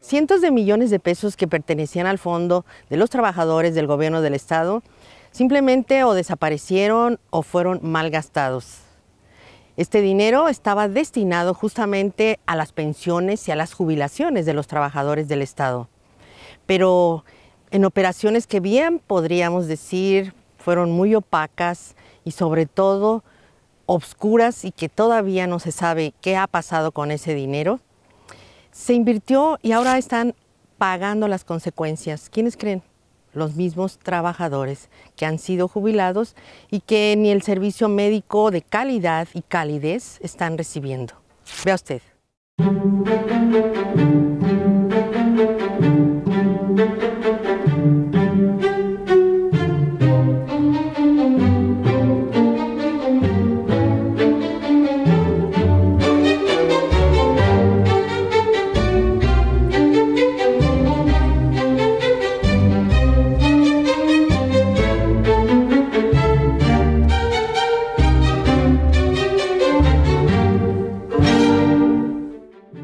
Cientos de millones de pesos que pertenecían al fondo de los trabajadores del gobierno del estado simplemente o desaparecieron o fueron mal gastados. Este dinero estaba destinado justamente a las pensiones y a las jubilaciones de los trabajadores del estado. Pero en operaciones que bien podríamos decir fueron muy opacas y sobre todo obscuras y que todavía no se sabe qué ha pasado con ese dinero, se invirtió y ahora están pagando las consecuencias. ¿Quiénes creen? Los mismos trabajadores que han sido jubilados y que ni el servicio médico de calidad y calidez están recibiendo. Vea usted.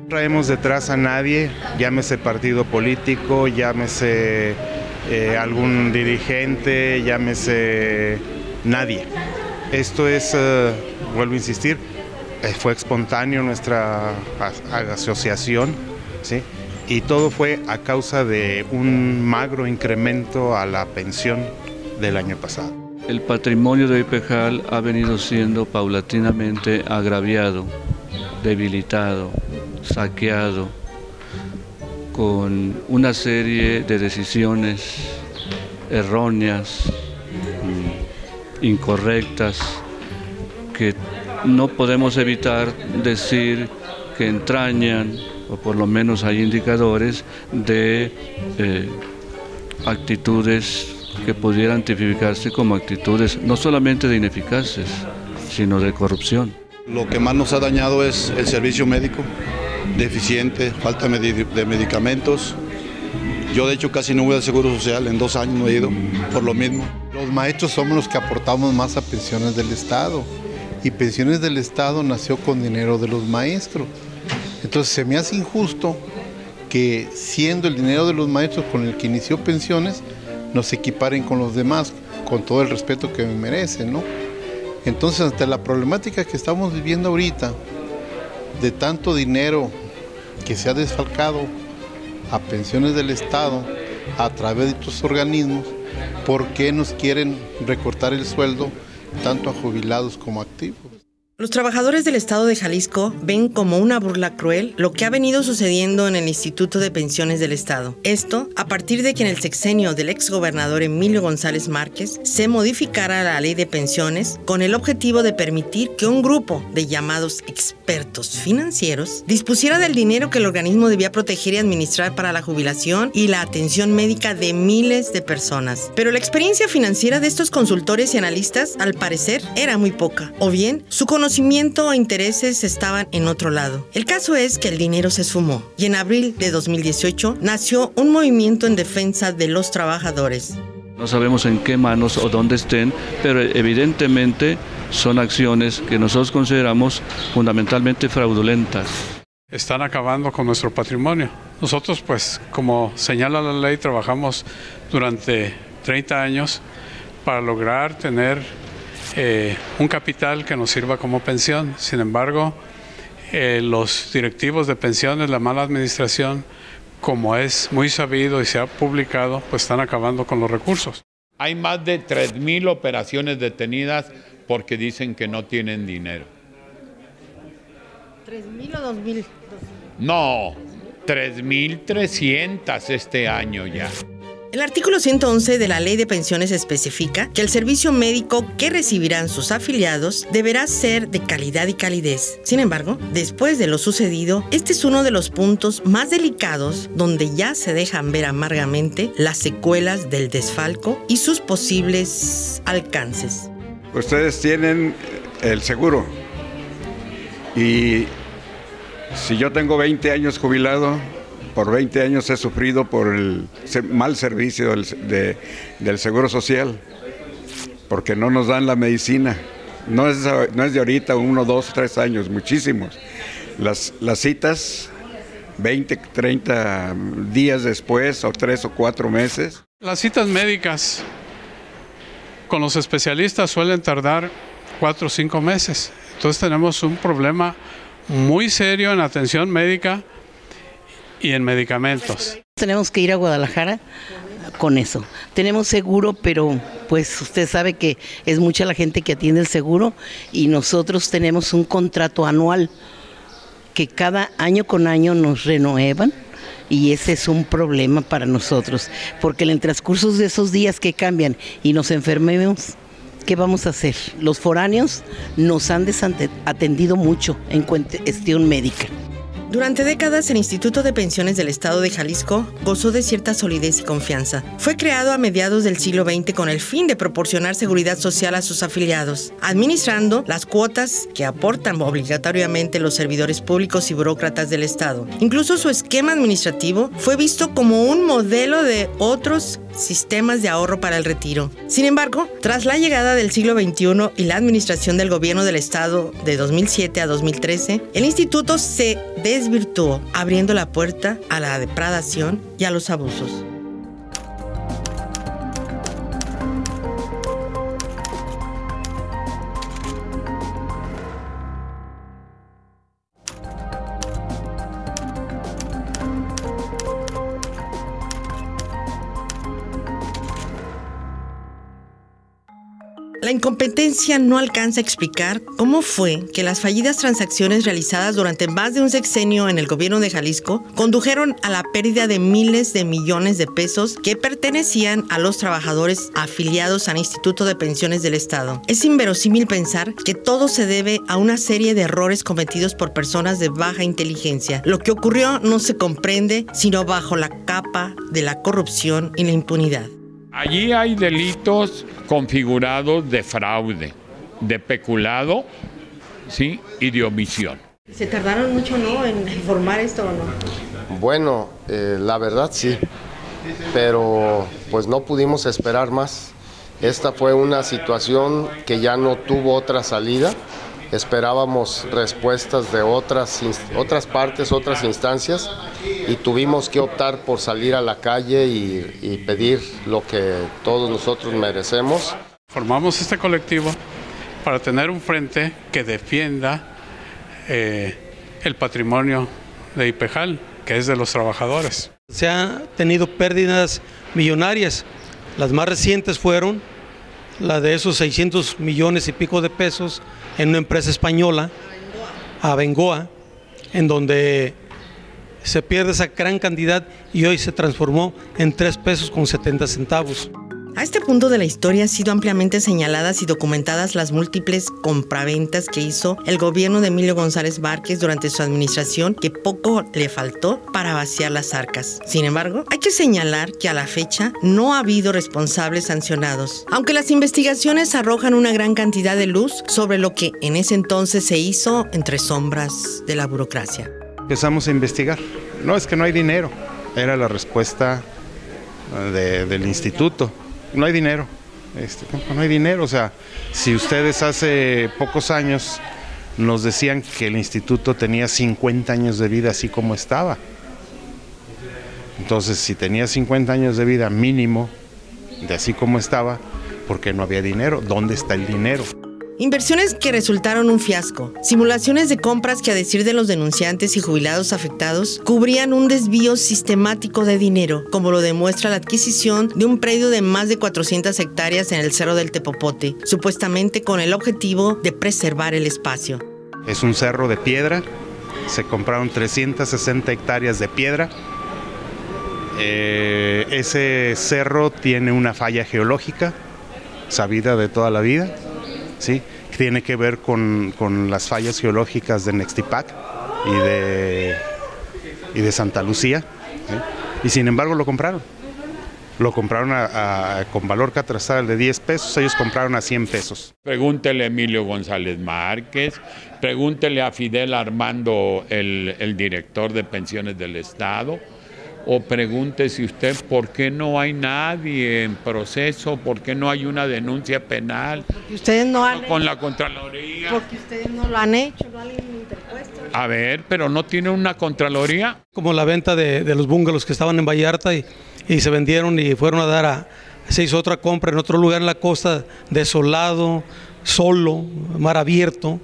Traemos detrás a nadie, llámese partido político, llámese algún dirigente, llámese nadie. Esto es, vuelvo a insistir, fue espontáneo nuestra asociación, ¿sí? Y todo fue a causa de un magro incremento a la pensión del año pasado. El patrimonio de IPEJAL ha venido siendo paulatinamente agraviado, debilitado, saqueado, con una serie de decisiones erróneas, incorrectas, que no podemos evitar decir que entrañan, o por lo menos hay indicadores de actitudes que pudieran tipificarse como actitudes no solamente de ineficaces, sino de corrupción. Lo que más nos ha dañado es el servicio médico, deficiente, falta de medicamentos. Yo de hecho casi no voy al Seguro Social, en 2 años no he ido, por lo mismo. Los maestros somos los que aportamos más a pensiones del Estado, y pensiones del Estado nació con dinero de los maestros. Entonces se me hace injusto que siendo el dinero de los maestros con el que inició pensiones, nos equiparen con los demás, con todo el respeto que me merecen, ¿no? Entonces, ante la problemática que estamos viviendo ahorita, de tanto dinero que se ha desfalcado a pensiones del Estado a través de estos organismos, ¿por qué nos quieren recortar el sueldo tanto a jubilados como a activos? Los trabajadores del estado de Jalisco ven como una burla cruel lo que ha venido sucediendo en el Instituto de Pensiones del Estado. Esto a partir de que en el sexenio del exgobernador Emilio González Márquez se modificara la ley de pensiones con el objetivo de permitir que un grupo de llamados expertos financieros dispusiera del dinero que el organismo debía proteger y administrar para la jubilación y la atención médica de miles de personas. Pero la experiencia financiera de estos consultores y analistas, al parecer, era muy poca, o bien su conocimiento o intereses estaban en otro lado. El caso es que el dinero se esfumó y en abril de 2018 nació un movimiento en defensa de los trabajadores. No sabemos en qué manos o dónde estén, pero evidentemente son acciones que nosotros consideramos fundamentalmente fraudulentas. Están acabando con nuestro patrimonio. Nosotros, pues, como señala la ley, trabajamos durante 30 años para lograr tener un capital que nos sirva como pensión. Sin embargo, los directivos de pensiones, la mala administración, como es muy sabido y se ha publicado, pues están acabando con los recursos. Hay más de 3,000 operaciones detenidas porque dicen que no tienen dinero. ¿3,000 o 2,000? No, 3,300 este año ya. El artículo 111 de la Ley de Pensiones especifica que el servicio médico que recibirán sus afiliados deberá ser de calidad y calidez. Sin embargo, después de lo sucedido, este es uno de los puntos más delicados donde ya se dejan ver amargamente las secuelas del desfalco y sus posibles alcances. Ustedes tienen el seguro y si yo tengo 20 años jubilado, por 20 años he sufrido por el mal servicio del Seguro Social, porque no nos dan la medicina. No es de ahorita, 1, 2, 3 años, muchísimos. Las citas 20, 30 días después, o 3 o 4 meses. Las citas médicas con los especialistas suelen tardar 4 o 5 meses. Entonces tenemos un problema muy serio en atención médica y en medicamentos. Tenemos que ir a Guadalajara con eso. Tenemos seguro, pero pues usted sabe que es mucha la gente que atiende el seguro y nosotros tenemos un contrato anual que cada año con año nos renuevan y ese es un problema para nosotros, porque en el transcurso de esos días que cambian y nos enfermemos, ¿qué vamos a hacer? Los foráneos nos han desatendido mucho en cuestión médica. Durante décadas, el Instituto de Pensiones del Estado de Jalisco gozó de cierta solidez y confianza. Fue creado a mediados del siglo XX con el fin de proporcionar seguridad social a sus afiliados, administrando las cuotas que aportan obligatoriamente los servidores públicos y burócratas del Estado. Incluso su esquema administrativo fue visto como un modelo de otros sistemas de ahorro para el retiro. Sin embargo, tras la llegada del siglo XXI y la administración del gobierno del Estado de 2007 a 2013, el instituto se desvirtuó, abriendo la puerta a la depredación y a los abusos. La incompetencia no alcanza a explicar cómo fue que las fallidas transacciones realizadas durante más de un sexenio en el gobierno de Jalisco condujeron a la pérdida de miles de millones de pesos que pertenecían a los trabajadores afiliados al Instituto de Pensiones del Estado. Es inverosímil pensar que todo se debe a una serie de errores cometidos por personas de baja inteligencia. Lo que ocurrió no se comprende sino bajo la capa de la corrupción y la impunidad. Allí hay delitos configurados de fraude, de peculado, ¿sí? Y de omisión. ¿Se tardaron mucho, no, en informar esto o no? Bueno, la verdad sí, pero pues no pudimos esperar más. Esta fue una situación que ya no tuvo otra salida. Esperábamos respuestas de otras partes, otras instancias, y tuvimos que optar por salir a la calle y pedir lo que todos nosotros merecemos. Formamos este colectivo para tener un frente que defienda el patrimonio de Ipejal, que es de los trabajadores. Se han tenido pérdidas millonarias. Las más recientes fueron la de esos 600 millones y pico de pesos en una empresa española, Abengoa, en donde se pierde esa gran cantidad y hoy se transformó en 3 pesos con 70 centavos. A este punto de la historia han sido ampliamente señaladas y documentadas las múltiples compraventas que hizo el gobierno de Emilio González Márquez durante su administración, que poco le faltó para vaciar las arcas. Sin embargo, hay que señalar que a la fecha no ha habido responsables sancionados, aunque las investigaciones arrojan una gran cantidad de luz sobre lo que en ese entonces se hizo entre sombras de la burocracia. Empezamos a investigar. No, es que no hay dinero. Era la respuesta del instituto. No hay dinero. No hay dinero. O sea, si ustedes hace pocos años nos decían que el instituto tenía 50 años de vida así como estaba. Entonces, si tenía 50 años de vida mínimo, de así como estaba, ¿por qué no había dinero? ¿Dónde está el dinero? Inversiones que resultaron un fiasco, simulaciones de compras que, a decir de los denunciantes y jubilados afectados, cubrían un desvío sistemático de dinero, como lo demuestra la adquisición de un predio de más de 400 hectáreas en el Cerro del Tepopote, supuestamente con el objetivo de preservar el espacio. Es un cerro de piedra, se compraron 360 hectáreas de piedra. Ese cerro tiene una falla geológica, sabida de toda la vida. ¿Sí? Tiene que ver con las fallas geológicas de Nextipac y de Santa Lucía, ¿sí? Y sin embargo lo compraron con valor catastral de 10 pesos, ellos compraron a 100 pesos. Pregúntele a Emilio González Márquez, pregúntele a Fidel Armando, el director de pensiones del Estado, o pregúntese usted por qué no hay nadie en proceso, por qué no hay una denuncia penal. Porque ustedes no han con la Contraloría. Porque ustedes no lo han hecho, no han interpuesto. A ver, pero no tiene una Contraloría. Como la venta de los bungalows que estaban en Vallarta y se vendieron y fueron a dar se hizo otra compra en otro lugar en la costa, desolado, solo, mar abierto,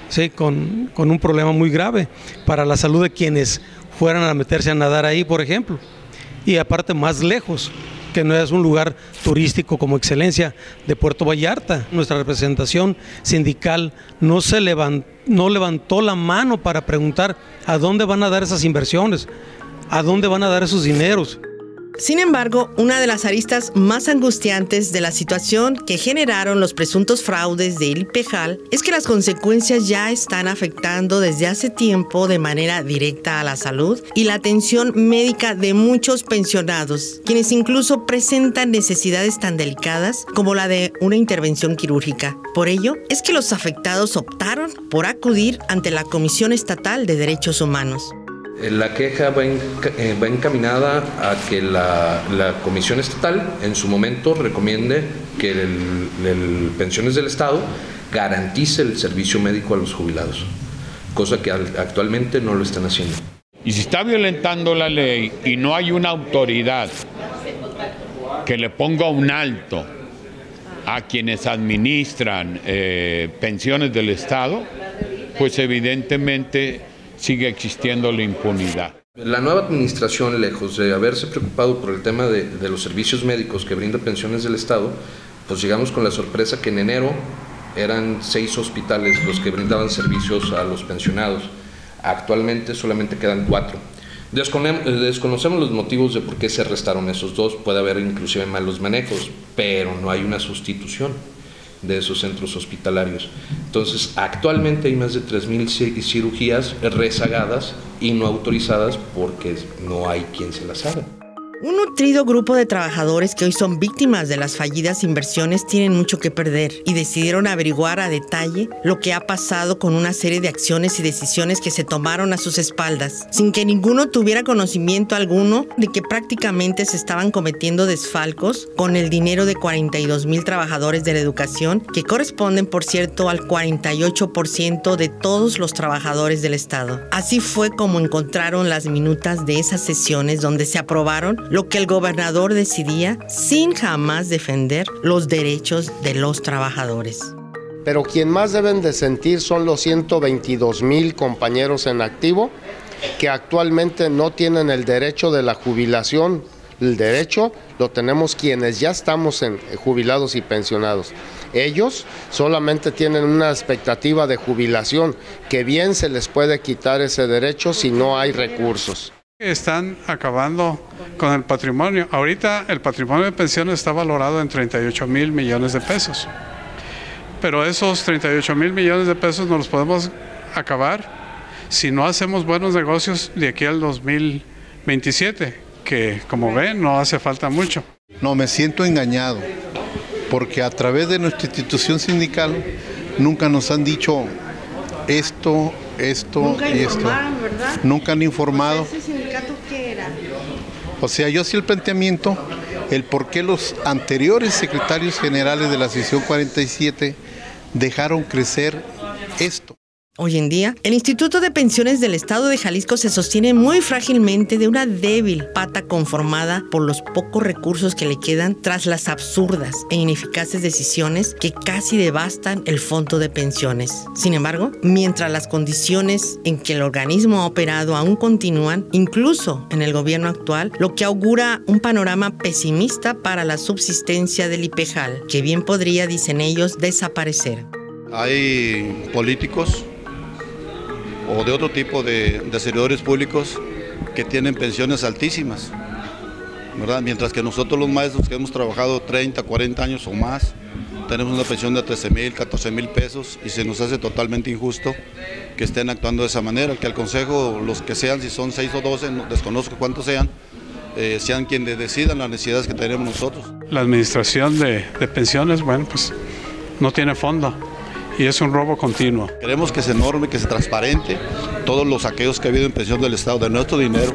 ¿sí? Con un problema muy grave para la salud de quienes fueran a meterse a nadar ahí, por ejemplo. Y aparte más lejos, que no es un lugar turístico como excelencia de Puerto Vallarta. Nuestra representación sindical no levantó la mano para preguntar a dónde van a dar esas inversiones, a dónde van a dar esos dineros. Sin embargo, una de las aristas más angustiantes de la situación que generaron los presuntos fraudes de IPEJAL es que las consecuencias ya están afectando desde hace tiempo de manera directa a la salud y la atención médica de muchos pensionados, quienes incluso presentan necesidades tan delicadas como la de una intervención quirúrgica. Por ello, es que los afectados optaron por acudir ante la Comisión Estatal de Derechos Humanos. La queja va encaminada a que la Comisión Estatal en su momento recomiende que el Pensiones del Estado garantice el servicio médico a los jubilados, cosa que actualmente no lo están haciendo. Y si está violentando la ley y no hay una autoridad que le ponga un alto a quienes administran pensiones del Estado, pues evidentemente sigue existiendo la impunidad. La nueva administración, lejos de haberse preocupado por el tema de los servicios médicos que brinda Pensiones del Estado, pues llegamos con la sorpresa que en enero eran 6 hospitales los que brindaban servicios a los pensionados. Actualmente solamente quedan 4. Desconocemos los motivos de por qué se restaron esos 2, puede haber inclusive malos manejos, pero no hay una sustitución de esos centros hospitalarios. Entonces, actualmente hay más de 3,000 cirugías rezagadas y no autorizadas porque no hay quien se las haga. Un nutrido grupo de trabajadores que hoy son víctimas de las fallidas inversiones tienen mucho que perder y decidieron averiguar a detalle lo que ha pasado con una serie de acciones y decisiones que se tomaron a sus espaldas, sin que ninguno tuviera conocimiento alguno de que prácticamente se estaban cometiendo desfalcos con el dinero de 42,000 trabajadores de la educación, que corresponden, por cierto, al 48% de todos los trabajadores del Estado. Así fue como encontraron las minutas de esas sesiones donde se aprobaron lo que el gobernador decidía sin jamás defender los derechos de los trabajadores. Pero quien más deben de sentir son los 122,000 compañeros en activo que actualmente no tienen el derecho de la jubilación. El derecho lo tenemos quienes ya estamos jubilados y pensionados. Ellos solamente tienen una expectativa de jubilación, que bien se les puede quitar ese derecho si no hay recursos. Están acabando con el patrimonio. Ahorita el patrimonio de pensiones está valorado en 38,000 millones de pesos. Pero esos 38,000 millones de pesos no los podemos acabar si no hacemos buenos negocios de aquí al 2027, que como ven no hace falta mucho. No, me siento engañado, porque a través de nuestra institución sindical nunca nos han dicho esto Nunca y esto. informaron, ¿verdad? Nunca han informado. ¿Ese sindicato qué era? O sea, yo hacía el planteamiento, el por qué los anteriores secretarios generales de la sección 47 dejaron crecer esto. Hoy en día, el Instituto de Pensiones del Estado de Jalisco se sostiene muy frágilmente de una débil pata conformada por los pocos recursos que le quedan tras las absurdas e ineficaces decisiones que casi devastan el fondo de pensiones. Sin embargo, mientras las condiciones en que el organismo ha operado aún continúan, incluso en el gobierno actual, lo que augura un panorama pesimista para la subsistencia del IPEJAL, que bien podría, dicen ellos, desaparecer. Hay políticos o de otro tipo de servidores públicos que tienen pensiones altísimas, ¿verdad? Mientras que nosotros los maestros que hemos trabajado 30, 40 años o más, tenemos una pensión de 13,000, 14,000 pesos y se nos hace totalmente injusto que estén actuando de esa manera, que al consejo, los que sean, si son 6 o 12, desconozco cuántos sean quienes decidan las necesidades que tenemos nosotros. La administración de pensiones, bueno, pues no tiene fondo. Y es un robo continuo. Queremos que se norme, que se transparente todos los saqueos que ha habido en pensión del Estado, de nuestro dinero.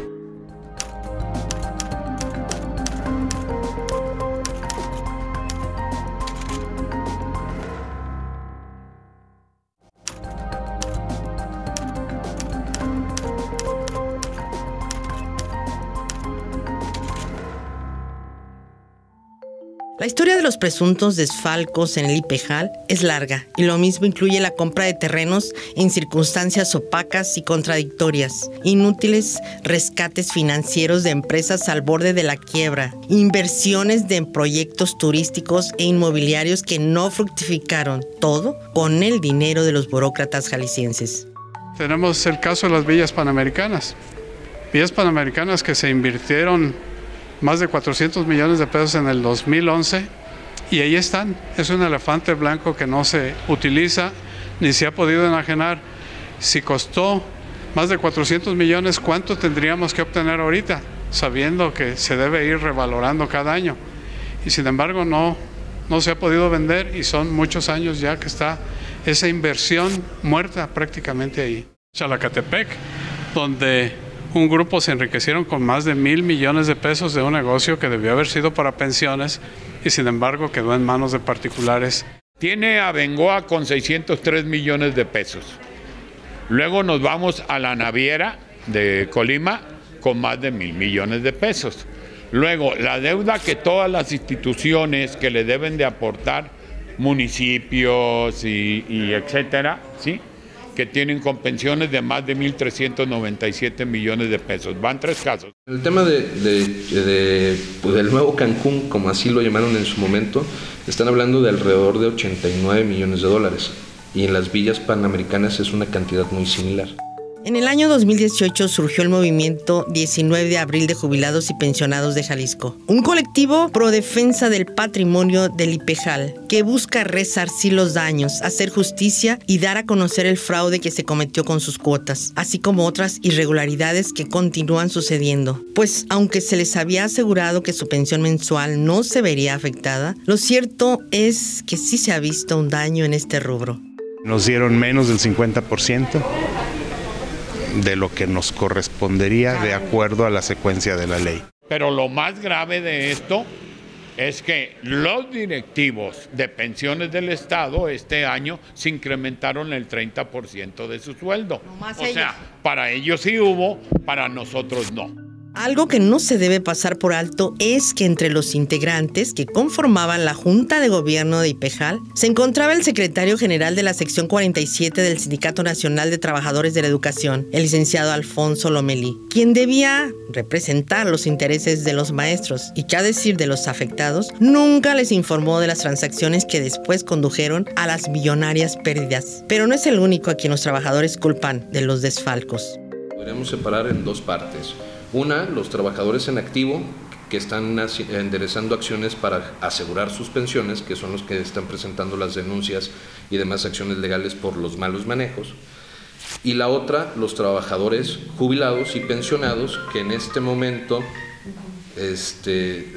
La historia de los presuntos desfalcos en el IPEJAL es larga y lo mismo incluye la compra de terrenos en circunstancias opacas y contradictorias, inútiles rescates financieros de empresas al borde de la quiebra, inversiones en proyectos turísticos e inmobiliarios que no fructificaron, todo con el dinero de los burócratas jaliscienses. Tenemos el caso de las villas panamericanas que se invirtieron más de 400 millones de pesos en el 2011 y ahí están. Es un elefante blanco que no se utiliza ni se ha podido enajenar. Si costó más de 400 millones, ¿cuánto tendríamos que obtener ahorita? Sabiendo que se debe ir revalorando cada año. Y sin embargo no se ha podido vender y son muchos años ya que está esa inversión muerta prácticamente ahí. Chalacatepec, donde un grupo se enriquecieron con más de 1,000 millones de pesos de un negocio que debió haber sido para pensiones y sin embargo quedó en manos de particulares. Tiene a Bengoa con 603 millones de pesos. Luego nos vamos a la naviera de Colima con más de 1,000 millones de pesos. Luego la deuda que todas las instituciones que le deben de aportar, municipios y etcétera, ¿sí?, que tienen con pensiones de más de 1,397 millones de pesos. Van 3 casos. El tema del nuevo Cancún, como así lo llamaron en su momento, están hablando de alrededor de 89 millones de dólares. Y en las villas panamericanas es una cantidad muy similar. En el año 2018 surgió el movimiento 19 de abril de jubilados y pensionados de Jalisco, un colectivo pro defensa del patrimonio del IPEJAL que busca resarcir los daños, hacer justicia y dar a conocer el fraude que se cometió con sus cuotas, así como otras irregularidades que continúan sucediendo. Pues aunque se les había asegurado que su pensión mensual no se vería afectada, lo cierto es que sí se ha visto un daño en este rubro. Nos dieron menos del 50%. De lo que nos correspondería de acuerdo a la secuencia de la ley. Pero lo más grave de esto es que los directivos de pensiones del Estado este año se incrementaron el 30% de su sueldo. O sea, para ellos sí hubo, para nosotros no. Algo que no se debe pasar por alto es que entre los integrantes que conformaban la Junta de Gobierno de IPEJAL se encontraba el secretario general de la sección 47 del Sindicato Nacional de Trabajadores de la Educación, el licenciado Alfonso Lomelí, quien debía representar los intereses de los maestros y que, a decir de los afectados, nunca les informó de las transacciones que después condujeron a las millonarias pérdidas. Pero no es el único a quien los trabajadores culpan de los desfalcos. Podríamos separar en 2 partes. Una, los trabajadores en activo que están enderezando acciones para asegurar sus pensiones, que son los que están presentando las denuncias y demás acciones legales por los malos manejos. Y la otra, los trabajadores jubilados y pensionados que en este momento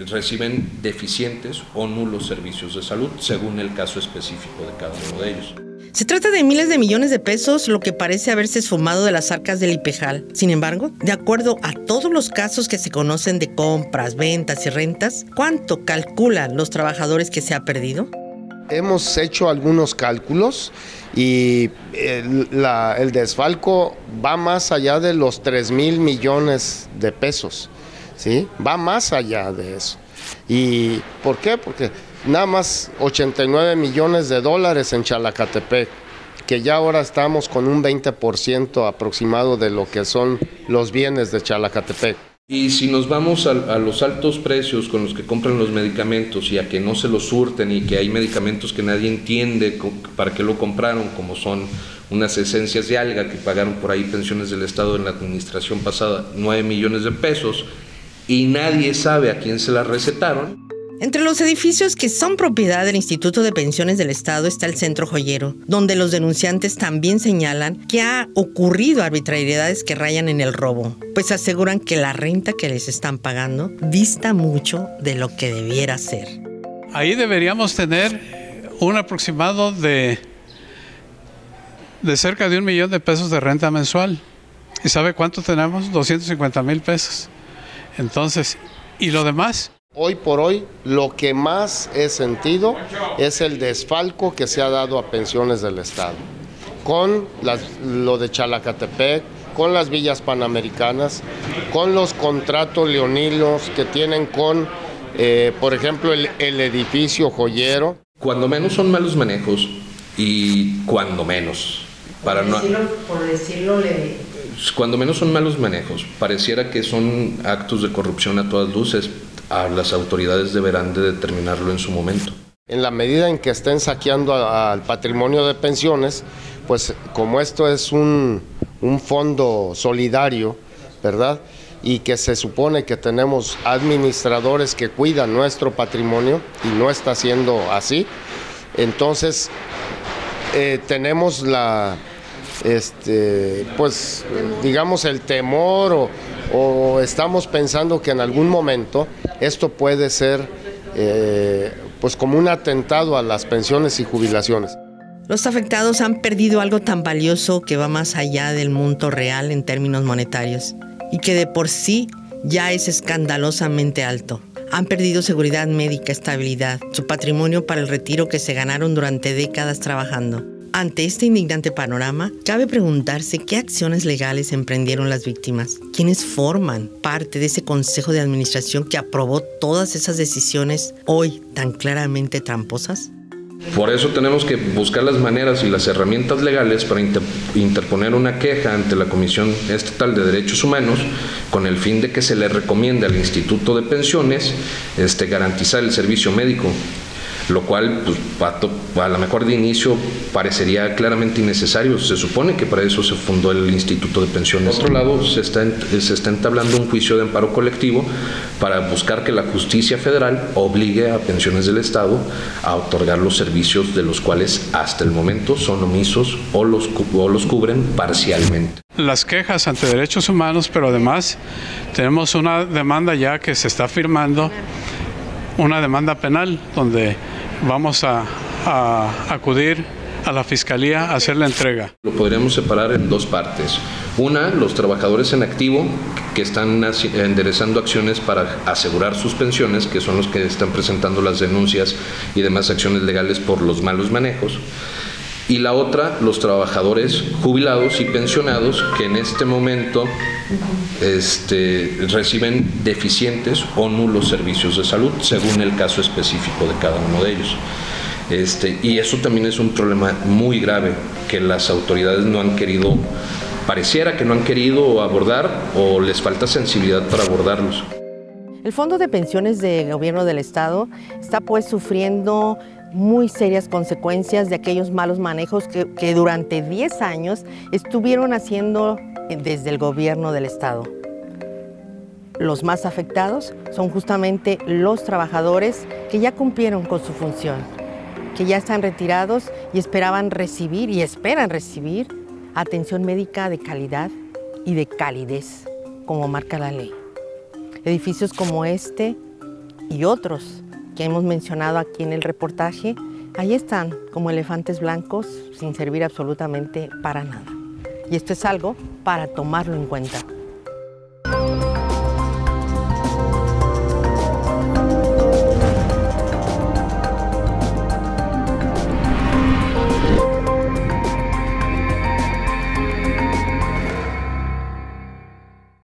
reciben deficientes o nulos servicios de salud, según el caso específico de cada uno de ellos. Se trata de miles de millones de pesos, lo que parece haberse esfumado de las arcas del IPEJAL. Sin embargo, de acuerdo a todos los casos que se conocen de compras, ventas y rentas, ¿cuánto calculan los trabajadores que se ha perdido? Hemos hecho algunos cálculos y el desfalco va más allá de los 3,000 millones de pesos, ¿sí? Va más allá de eso. ¿Y por qué? Porque nada más 89 millones de dólares en Chalacatepec, que ya ahora estamos con un 20% aproximado de lo que son los bienes de Chalacatepec. Y si nos vamos a los altos precios con los que compran los medicamentos y a que no se los surten y que hay medicamentos que nadie entiende para qué lo compraron, como son unas esencias de alga que pagaron por ahí pensiones del Estado en la administración pasada 9 millones de pesos y nadie sabe a quién se las recetaron. Entre los edificios que son propiedad del Instituto de Pensiones del Estado está el Centro Joyero, donde los denunciantes también señalan que ha ocurrido arbitrariedades que rayan en el robo, pues aseguran que la renta que les están pagando dista mucho de lo que debiera ser. Ahí deberíamos tener un aproximado de cerca de 1 millón de pesos de renta mensual. ¿Y sabe cuánto tenemos? 250,000 pesos. Entonces, ¿y lo demás? Hoy por hoy, lo que más he sentido es el desfalco que se ha dado a pensiones del Estado. Con lo de Chalacatepec, con las villas panamericanas, con los contratos leoninos que tienen con Por ejemplo, el edificio joyero. Cuando menos son malos manejos y cuando menos. Cuando menos son malos manejos. Pareciera que son actos de corrupción a todas luces. Las autoridades deberán de determinarlo en su momento. En la medida en que estén saqueando al patrimonio de pensiones, pues como esto es un fondo solidario, ¿verdad? Y que se supone que tenemos administradores que cuidan nuestro patrimonio y no está siendo así, entonces tenemos pues digamos el temor o estamos pensando que en algún momento esto puede ser pues como un atentado a las pensiones y jubilaciones. Los afectados han perdido algo tan valioso que va más allá del monto real en términos monetarios y que de por sí ya es escandalosamente alto. Han perdido seguridad médica, estabilidad, su patrimonio para el retiro que se ganaron durante décadas trabajando. Ante este indignante panorama, cabe preguntarse qué acciones legales emprendieron las víctimas, quiénes forman parte de ese consejo de administración que aprobó todas esas decisiones hoy tan claramente tramposas. Por eso tenemos que buscar las maneras y las herramientas legales para interponer una queja ante la Comisión Estatal de Derechos Humanos con el fin de que se le recomiende al Instituto de Pensiones garantizar el servicio médico, lo cual pues, a lo mejor de inicio parecería claramente innecesario. Se supone que para eso se fundó el Instituto de Pensiones. Por otro lado, se está entablando un juicio de amparo colectivo para buscar que la justicia federal obligue a Pensiones del Estado a otorgar los servicios de los cuales hasta el momento son omisos o los cubren parcialmente. Las quejas ante derechos humanos, pero además tenemos una demanda ya que se está firmando, una demanda penal donde vamos a acudir a la Fiscalía a hacer la entrega. Lo podríamos separar en dos partes. Una, los trabajadores en activo que están enderezando acciones para asegurar sus pensiones, que son los que están presentando las denuncias y demás acciones legales por los malos manejos. Y la otra, los trabajadores jubilados y pensionados que en este momento reciben deficientes o nulos servicios de salud, según el caso específico de cada uno de ellos. Y eso también es un problema muy grave que las autoridades no han querido, pareciera que no han querido abordar o les falta sensibilidad para abordarlos. El Fondo de Pensiones del Gobierno del Estado está pues sufriendo muy serias consecuencias de aquellos malos manejos que durante 10 años estuvieron haciendo desde el Gobierno del Estado. Los más afectados son justamente los trabajadores que ya cumplieron con su función, que ya están retirados y esperaban recibir y esperan recibir atención médica de calidad y de calidez, como marca la ley. Edificios como este y otros que hemos mencionado aquí en el reportaje, ahí están como elefantes blancos sin servir absolutamente para nada. Y esto es algo para tomarlo en cuenta.